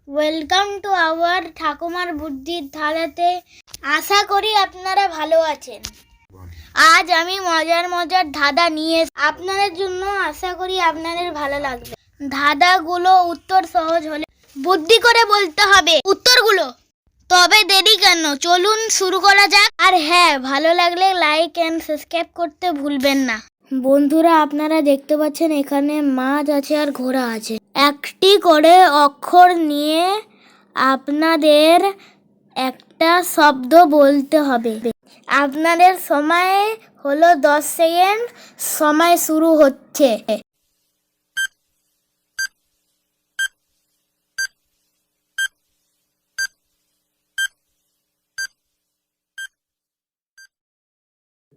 Welcome to our ঠাকুমার বুদ্ধির ধারাতে। আশা করি আপনারা ভালো আছেন। আজ আমি মজার মজার ধাঁধা নিয়ে আপনাদের জন্য, আশা করি আপনাদের ভালো লাগবে। ধাঁধাগুলো উত্তর সহজ হলে বুদ্ধি করে বলতে হবে উত্তরগুলো। তবে দেরি কেন, চলুন শুরু করা যাক। আর হ্যাঁ, ভালো লাগলে লাইক অ্যান্ড সাবস্ক্রাইব করতে ভুলবেন না। বন্ধুরা, আপনারা দেখতে পাচ্ছেন এখানে মাছ আছে আর ঘোড়া আছে। একটি করে অক্ষর নিয়ে আপনাদের একটা শব্দ বলতে হবে। আপনাদের সময় হলো 10 সেকেন্ড। সময় শুরু হচ্ছে।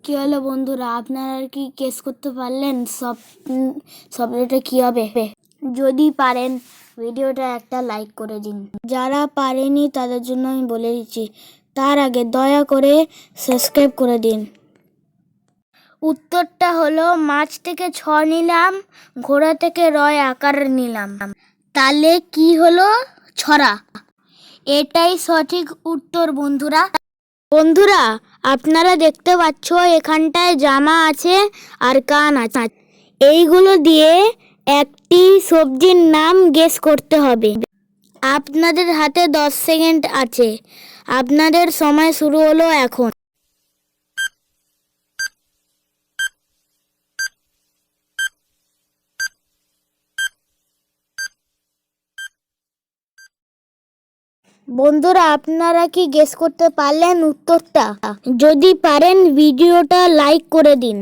কি হলো বন্ধুরা, আপনারা কি গেস করতে পারলেন শব্দটা কি হবে? যদি পারেন ভিডিওটা একটা লাইক করে দিন। যারা পারেনি তাদের জন্য আমি বলে দিচ্ছি, তার আগে দয়া করে সাবস্ক্রাইব করে দিন। উত্তরটা হলো মাছ থেকে ছ নিলাম, ঘোড়া থেকে রয় আকার নিলাম। তাহলে কি হলো? ছড়া। এটাই সঠিক উত্তর বন্ধুরা। বন্ধুরা, আপনারা দেখতে পাচ্ছ এখানটায় জামা আছে আর কান আছে। এইগুলো দিয়ে একটি সবজির নাম গেস করতে হবে। আপনাদের হাতে 10 সেকেন্ড আছে। আপনাদের সময় শুরু হলো এখন। বন্ধুরা, আপনারা কি গেস করতে পারলেন উত্তরটা? যদি পারেন ভিডিওটা লাইক করে দিন।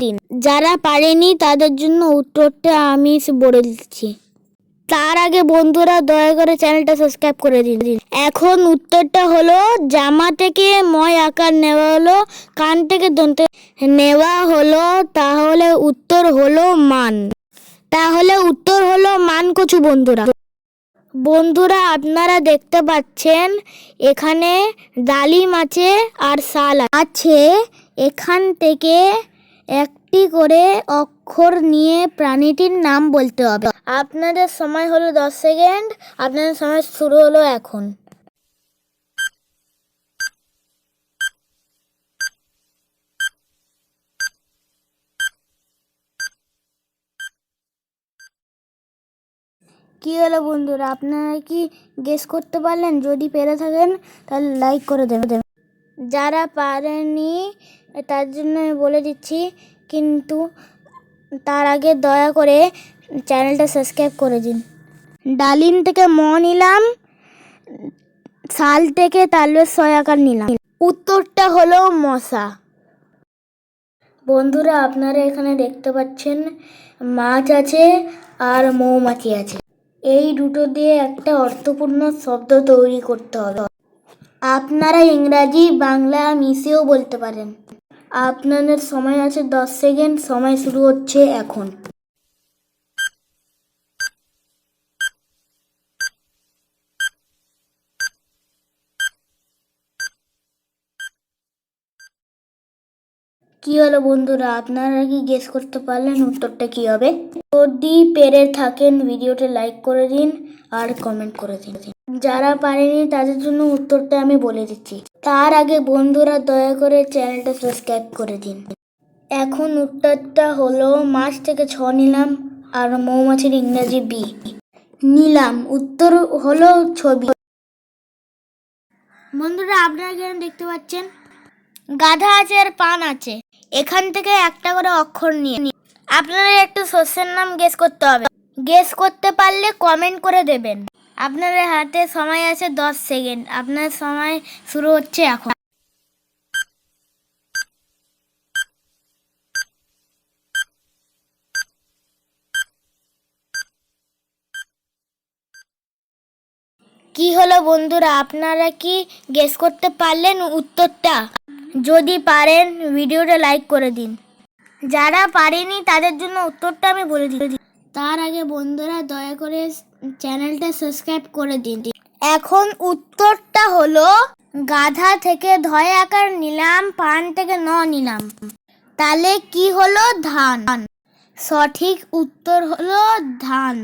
যারা পারেনি তাদের জন্য উত্তরটা আমি বলে দিচ্ছি। তার আগে বন্ধুরা দয়া করে চ্যানেলটা সাবস্ক্রাইব করে দিন। এখন উত্তরটা হলো জামা থেকে ময় আকার নেওয়া হলো, কান থেকে দন্তে নেওয়া হলো, তাহলে উত্তর হলো মান। মান কচু বন্ধুরা। বন্ধুরা, আপনারা দেখতে পাচ্ছেন এখানে ডালিম আছে আর শাল আছে। এখান থেকে একটি করে অক্ষর নিয়ে প্রাণীটির নাম বলতে হবে। আপনাদের সময় হলো 10 সেকেন্ড। আপনাদের সময় শুরু হলো এখন। কি হলো বন্ধুরা, আপনারা কি গেস করতে পারলেন? যদি পেরে থাকেন তাহলে লাইক করে দেবেন। যারা পারেনি তার জন্য আমি বলে দিচ্ছি, কিন্তু তার আগে দয়া করে চ্যানেলটা সাবস্ক্রাইব করে দিন। ডালিম থেকে ম নিলাম, শাল থেকে তালবের ছয় আকার নিলাম। উত্তরটা হলো মশা। বন্ধুরা, আপনারা এখানে দেখতে পাচ্ছেন মাছ আছে আর মৌমাছি আছে। এই দুটো দিয়ে একটা অর্থপূর্ণ শব্দ তৈরি করতে হবে। আপনারা ইংরাজি বাংলা মিশিয়েও বলতে পারেন। আপনাদের সময় আছে 10 সেকেন্ড। সময় শুরু হচ্ছে এখন। কি হলো বন্ধুরা, আপনারা কি গেস করতে পারলেন উত্তরটা কি হবে? যদি পেরে থাকেন ভিডিওতে লাইক করে দিন আর কমেন্ট করে দিন। যারা পারেনি তাদের জন্য উত্তরটা আমি বলে দিচ্ছি। তার আগে বন্ধুরা দয়া করে চ্যানেলটা সাবস্ক্রাইব করে দিন। এখন উত্তরটা হলো মাছ থেকে ছ নিলাম আর মৌমাছির ইংরাজি বি নিলাম। উত্তর হলো ছবি। বন্ধুরা, আপনারা এখানে দেখতে পাচ্ছেন গাধা আছে আর পান আছে। এখান থেকে একটা করে অক্ষর নিয়ে আপনারা একটু শস্যের নাম গেস করতে হবে। গেস করতে পারলে কমেন্ট করে দেবেন। আপনাদের হাতে সময় আছে 10 সেকেন্ড। আপনার সময় শুরু হচ্ছে এখন। কি হলো বন্ধুরা, আপনারা কি গেস করতে পারলেন উত্তরটা? যদি পারেন ভিডিওটা লাইক করে দিন। যারা পারেনি তাদের জন্য উত্তরটা আমি বলে দিচ্ছি। তার আগে বন্ধুরা দয়া করে চ্যানেলটা সাবস্ক্রাইব করে দিন। এখন উত্তরটা হলো গাধা থেকে ধয় আকার নিলাম, পান থেকে ন নিলাম। তাহলে কি হলো? ধান। সঠিক উত্তর হলো ধান।